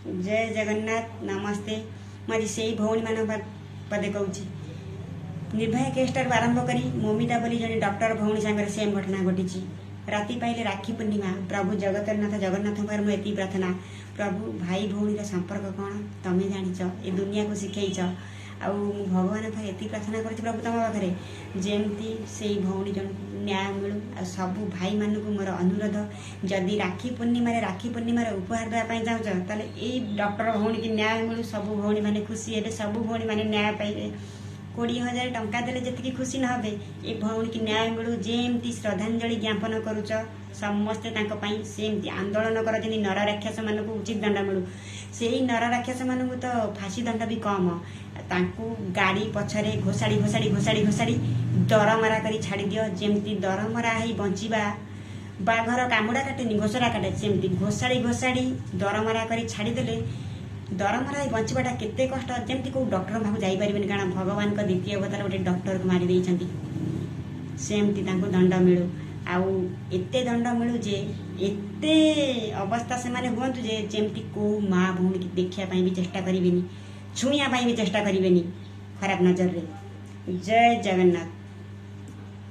जय जगन्नाथ नमस्ते। मुझे से भौणी मान पदे कहूँ निर्भया केस्टर आरंभ करी मोमिता बोली जड़े डॉक्टर भौणी सांगे सेम घटना घटी। राति पाइले राखी पूर्णिमा प्रभु जगतरनाथ जगन्नाथ मुझे प्रार्थना प्रभु भाई भौणी संपर्क कौन तुम्हें जाच ए दुनिया को शिखईच आ भगवान पाखे ये प्रार्थना कर प्रभु तुम पाखे जमती से भौणी जन न्याय मिलू आ सबू भाई मानक मोर अनुरोध जदि राखी पूर्णिम उपहार देवाई चाहूँ ताले ये डॉक्टर भौणी की न्याय मिलू सबू भौणी मैंने खुशी हे सबू भौणी मैंने न्याय पाइबे 20,000 टंका देले जति खुशी न हे ये भौणी की न्याय मिलू जेमती श्रद्धांजलि ज्ञापन करुच समस्ते सेमती आंदोलन कर नर राक्षस मान उचित दंड मिलू से नर राक्षस मान तो फाँसी दंड भी कम तांकू गाड़ी पछरे घोषाड़ी घोषाड़ी घोषाड़ी घोषाड़ी दरमरा कर छाड़ दियो जेमती दरमरा ही बंचीबा बाघर कामुड़ा काटेनि घोषरा काटे सेमती घोषाड़ी घोषाड़ी दरमरा कर छाड़देले दरमरा ही बंचवाटा केते कष्ट जमती को डॉक्टर पाखु जाई परिबेनि कारण भगवान का द्वितीय अवतार गोटे डॉक्टर को मारी देइछंती सेमती तांको दंड मिलू आउ एते दंड मिलू जे एते अवस्था से माने हुअंतु जे जेमती को माँ भौणी की देखिया भी चेष्टा करिवेनी छुइया भी चेष्टा करिवेनी खराब नजर रे। जय जगन्नाथ।